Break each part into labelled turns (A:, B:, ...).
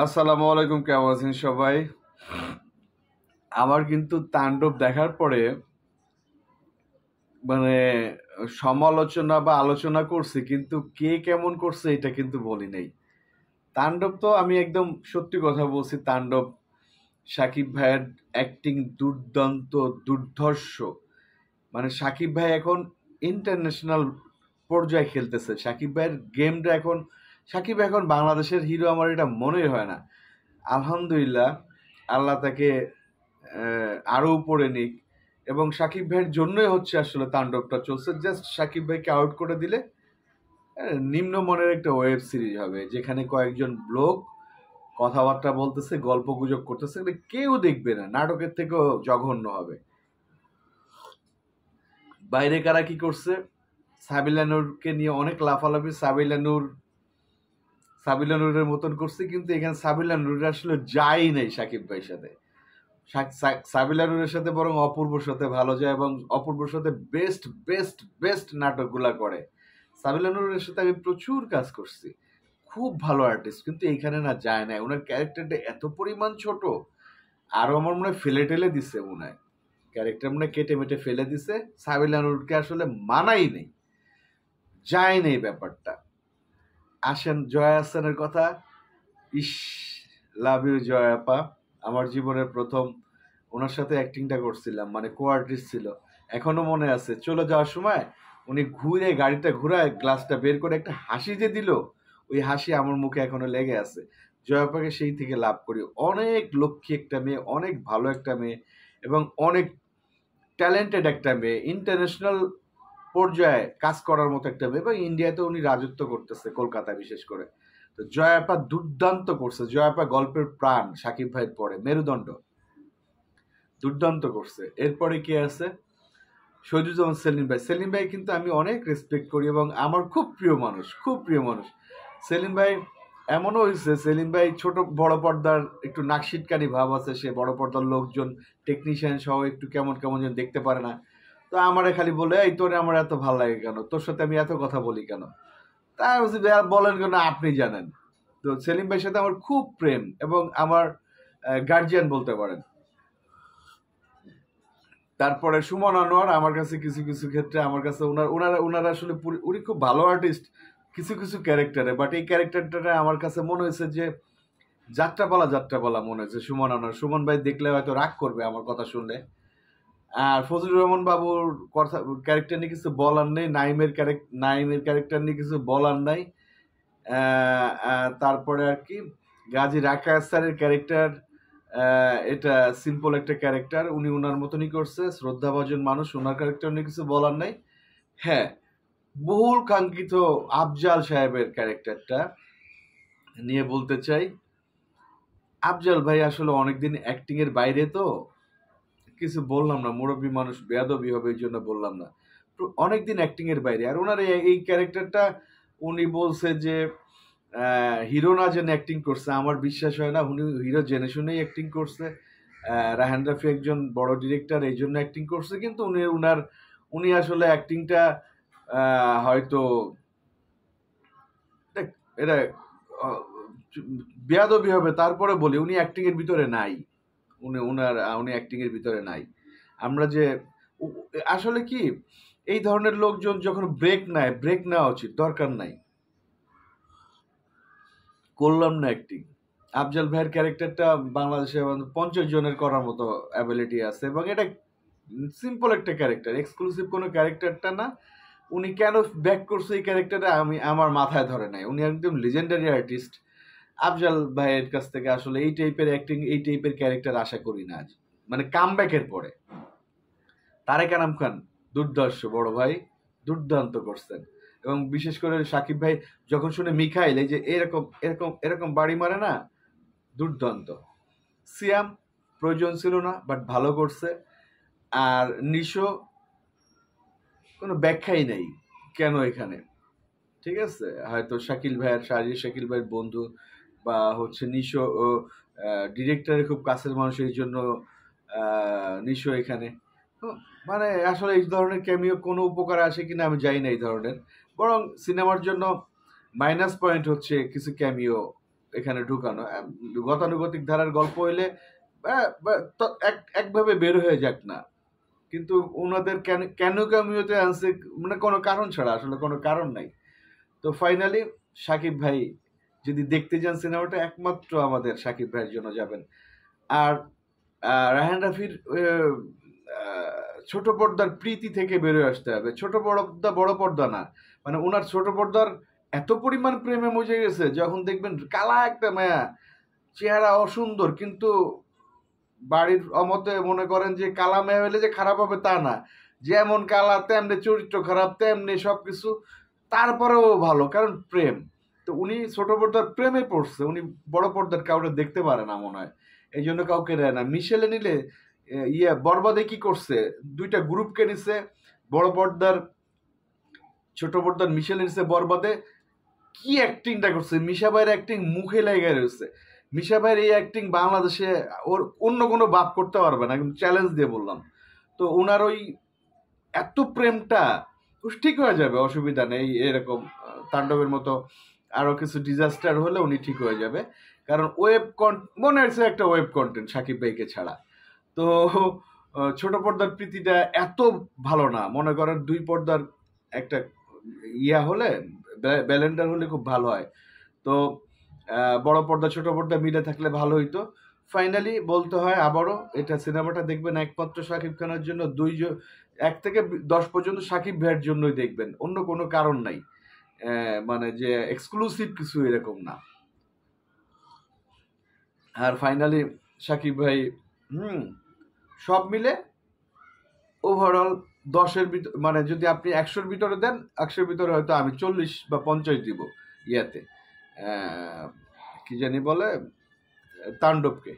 A: আসসালামু আলাইকুম, কেমন আছেন সবাই? আমার কিন্তু তাণ্ডব দেখার পরে মানে সমালোচনা বা আলোচনা করছি, কিন্তু কে কেমন করছে এটা কিন্তু বলি নাই। তাণ্ডব তো আমি একদম সত্যি কথা বলছি। তাণ্ডব, সাকিব ভাইয়ের অ্যাক্টিং দুর্দান্ত, দুর্ধর্ষ। মানে সাকিব ভাই এখন ইন্টারন্যাশনাল পর্যায়ে খেলতেছে। সাকিব ভাইয়ের গেমটা এখন, সাকিব এখন বাংলাদেশের হিরো আমার এটা মনেই হয় না। আলহামদুলিল্লাহ, আল্লাহ তাকে আরো উপরে নিক। এবং সাকিব ভাইয়ের জন্যই হচ্ছে আসলে তাণ্ডবটা চলছে। জাস্ট সাকিব ভাইকে আউট করে দিলে নিম্নমানের একটা ওয়েব সিরিজ হবে, যেখানে কয়েকজন লোক কথাবার্তা বলতেছে, গল্প গুজব করতেছে, কিন্তু কেউ দেখবে না। নাটকের থেকেও জঘন্য হবে। বাইরে কারা কি করছে, সাবিলানুরকে নিয়ে অনেক লাফালাফি। সাবিলানুরের মতন করছে, কিন্তু এখানে সাবিলানুর আসলে যাই নেই সাকিব ভাইয়ের সাথে। সাবিলানুরের সাথে বরং অপূর্বর সাথে ভালো যায়, এবং অপূর্বর সাথে বেস্ট বেস্ট বেস্ট নাটকগুলা করে। সাবিলানুরের সাথে আমি প্রচুর কাজ করছি, খুব ভালো আর্টিস্ট, কিন্তু এইখানে না যায় না। ওনার ক্যারেক্টারটা এত পরিমাণ ছোট। আরো আমার মনে হয় ফেলে টেলে দিছে, মনে হয় ক্যারেক্টার মনে হয় কেটে মেটে ফেলে দিছে। সাবিলানুরকে আসলে মানাই নেই, যায় নেই ব্যাপারটা। আসেন জয়া আহসানের কথা। ইস, লাভ ইউ জয়া আপা। আমার জীবনের প্রথম ওনার সাথে অ্যাক্টিংটা করছিলাম, মানে কো আর্টিস্ট ছিল। এখনো মনে আছে, চলে যাওয়ার সময় উনি ঘুরে গাড়িটা ঘুরায় গ্লাসটা বের করে একটা হাসি যে দিল, ওই হাসি আমার মুখে এখনো লেগে আছে। জয়াপাকে সেই থেকে লাভ করি। অনেক লক্ষ্মী একটা মেয়ে, অনেক ভালো একটা মেয়ে, এবং অনেক ট্যালেন্টেড একটা মেয়ে। ইন্টারন্যাশনাল পর্যায়ে কাজ করার মতো একটা মেয়ে, এবং ইন্ডিয়াতে উনি রাজত্ব করতেছে, কলকাতায় বিশেষ করে। তো জয়াপা দুর্দান্ত করছে। জয়াপা গল্পের প্রাণ, সাকিব ভাইয়ের পরে মেরুদণ্ড, দুর্দান্ত করছে। এরপরে কে আছে? শহীদুজ্জামান সেলিম ভাই। সেলিম ভাই কিন্তু আমি অনেক রেসপেক্ট করি, এবং আমার খুব প্রিয় মানুষ, খুব প্রিয় মানুষ সেলিম ভাই। এমনও হয়েছে, সেলিম ভাই ছোট বড় পর্দার একটু নাকশিটকানি ভাব আছে। সে বড় পর্দার লোকজন, টেকনিশিয়ান সহ একটু কেমন কেমন যেন দেখতে পারে না। তো আমারে খালি বলে, এই তোরে আমার এত ভালো লাগে কেন, তোর সাথে আমি এত কথা বলি কেন? তাই বলছি, "ভাইয়া, বলেন কেন, আপনি জানেন।" তো সেলিম ভাইয়ের সাথে আমার খুব প্রেম, এবং আমার গার্জিয়ান বলতে পারেন। তারপরে সুমন আনোয়ার আমার কাছে কিছু কিছু ক্ষেত্রে, আমার কাছে ওনারা আসলে উনি খুব ভালো আর্টিস্ট কিছু কিছু ক্যারেক্টারে, বাট এই ক্যারেক্টারটা আমার কাছে মনে হয়েছে যে যাত্রাপালা মনে হয়েছে। সুমন ভাই দেখলে হয়তো রাগ করবে আমার কথা শুনলে। আর ফজলুর রহমান বাবুর কথা, ক্যারেক্টার নিয়ে কিছু বলার নেই। নাইমের ক্যারেক্টার নিয়ে কিছু বলার নাই। তারপরে আর কি, গাজী রাকায়েত স্যারের ক্যারেক্টার, এটা সিম্পল একটা ক্যারেক্টার, উনি ওনার মতনই করছে, শ্রদ্ধাভাজন মানুষ, ওনার ক্যারেক্টার নিয়ে কিছু বলার নাই। হ্যাঁ, বহুল কাঙ্ক্ষিত আফজাল সাহেবের ক্যারেক্টারটা নিয়ে বলতে চাই। আফজাল ভাই আসলে অনেকদিন অ্যাক্টিং এর বাইরে, তো কিছু বললাম না, মুরব্বী মানুষ বেয়াদবি হবে এই জন্য বললাম না। অনেকদিন অ্যাক্টিং এর বাইরে। আর ওনার এই ক্যারেক্টারটা উনি বলছে যে হিরো না জেনে অ্যাক্টিং করছে, আমার বিশ্বাস হয় না। উনি হিরো জেনে শুনেই অ্যাক্টিং করছে। রায়হান রাফি একজন বড় ডিরেক্টর, এই জন্য অ্যাক্টিং করছে, কিন্তু উনি আসলে অ্যাক্টিংটা হয়তো এটা আহ, বেয়াদবি হবে, তারপরে বলি উনি অ্যাক্টিং এর ভিতরে নাই। উনি অ্যাক্টিং এর ভিতরে নাই। আমরা যে আসলে কি, এই ধরনের লোকজন যখন ব্রেক নেওয়া উচিত, দরকার নাই। করলাম না অ্যাক্টিং। আফজাল ভাইয়ের ক্যারেক্টারটা বাংলাদেশে 50 জনের করার মতো অ্যাবিলিটি আছে, এবং এটা সিম্পল একটা ক্যারেক্টার, এক্সক্লুসিভ কোনো ক্যারেক্টারটা না। উনি কেন ব্যাক করছে এই ক্যারেক্টারটা আমার মাথায় ধরে নাই। উনি একদম লিজেন্ডারি আর্টিস্ট। আফজাল ভাইয়ের কাছ থেকে আসলে এই টাইপের অ্যাক্টিং, এই টাইপের ক্যারেক্টার আশা করি না আজ, মানে কামব্যাকের পরে। তারেক আনাম খান দুর্দর্শ বড় ভাই, দুর্দান্ত করছেন। এবং বিশেষ করে সাকিব ভাই যখন শুনে মিখাইল এই যে এরকম এরকম এরকম বাড়ি মারে না, দুর্দান্ত। সিয়াম প্রয়োজন ছিল না, বাট ভালো করছে। আর নিশো কোনো ব্যাখ্যাই নেই কেন এখানে, ঠিক আছে। হয়তো শাকিল ভাইয়ের বন্ধু, বা হচ্ছে নিশো ডিরেক্টরের খুব কাছের মানুষ, এই জন্য নিশো এখানে। তো মানে আসলে এই ধরনের ক্যামিও কোনো উপকার আসে কিনা আমি জানি না এই ধরনের। বরং সিনেমার জন্য মাইনাস পয়েন্ট হচ্ছে কিছু ক্যামিও এখানে ঢুকানো। গতানুগতিক ধারার গল্প হইলে একভাবে বের হয়ে যাক না, কিন্তু ওনাদের কেন ক্যামিওতে আনছে মানে কোনো কারণ ছাড়া, আসলে কোনো কারণ নাই। তো ফাইনালি সাকিব ভাই যদি দেখতে যান সিনেমাটা, একমাত্র আমাদের সাকিব ভাইয়ের জন্য যাবেন। আর রায়হান রাফির ছোট পর্দার প্রীতি থেকে বেরোয় আসতে হবে। ছোট পর্দা বড় পর্দা না, মানে ওনার ছোট পর্দার এত পরিমাণ প্রেমে মজে গেছে, যখন দেখবেন কালা একটা মায়া, চেহারা অসুন্দর, কিন্তু বাড়ির অমতে মনে করেন যে কালা মেয়ে হলে যে খারাপ হবে তা না, যেমন কালা তেমনি চরিত্র খারাপ, তেমনি সবকিছু, তারপরেও ভালো, কারণ প্রেম। তো উনি ছোট পর্দার প্রেমে পড়ছে, উনি বড় পর্দার কাউকে দেখতে পারে না মনে হয়, এই জন্য কাউকে দেয় না। মিশেলে নিলে বরবাদে কি করছে, দুইটা গ্রুপকে নিছে, বড় পর্দার ছোট পর্দার মিশেলে নিছে বরবাদে, কি অ্যাক্টিংটা করছে, মিশা ভাইয়ের অ্যাক্টিং মুখে লেগে রয়েছে। মিশা ভাইয়ের এই অ্যাক্টিং বাংলাদেশে ওর অন্য কোনো বাপ করতে পারবে না, কিন্তু চ্যালেঞ্জ দিয়ে বললাম। তো ওনার ওই এত প্রেমটা ঠিক হয়ে যাবে, অসুবিধা নেই। এরকম তাণ্ডবের মতো আরো কিছু ডিজাস্টার হলে উনি ঠিক হয়ে যাবে, কারণ মনে হচ্ছে একটা ওয়েব কন্টেন্ট সাকিব ভাইকে ছাড়া। তো ছোট পর্দার প্রীতিটা এত ভালো না, মনে করেন দুই পর্দার একটা ইয়া হলে, ব্যালেন্ডার হলে খুব ভালো হয়। তো বড় পর্দা ছোট পর্দা মিলে থাকলে ভালো হইতো। ফাইনালি বলতে হয় আবারও, এটা সিনেমাটা দেখবেন একমাত্র শাকিব খানের জন্য, 1 থেকে 10 পর্যন্ত শাকিব ভাইয়ের জন্যই দেখবেন, অন্য কোনো কারণ নাই, মানে যে এক্সক্লুসিভ কিছু এরকম না। আর ফাইনালি শাকিব ভাই সব মিলে ওভারঅল 10-এর ভিতর, মানে যদি আপনি 100-র ভিতরে দেন, 100-র ভিতরে হয়তো আমি 40 বা 50 দিব ইয়াতে, কি জানি বলে, তাণ্ডবকে।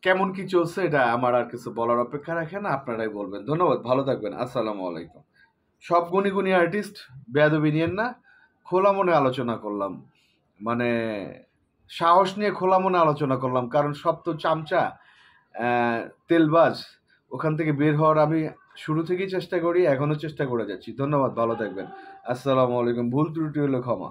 A: কেমন কি চলছে এটা আমার আর কিছু বলার অপেক্ষা রাখে না, আপনারাই বলবেন। ধন্যবাদ, ভালো থাকবেন, আসসালামু আলাইকুম। সব গুণী আর্টিস্ট, বেয়াদবি নিয়েন না, খোলা মনে আলোচনা করলাম, মানে সাহস নিয়ে খোলা মনে আলোচনা করলাম, কারণ সব তো চামচা, তেলবাজ, ওখান থেকে বের হওয়ার আমি শুরু থেকেই চেষ্টা করি, এখনো চেষ্টা করে যাচ্ছি। ধন্যবাদ, ভালো থাকবেন, আসসালামু আলাইকুম। ভুল ত্রুটি হলে ক্ষমা।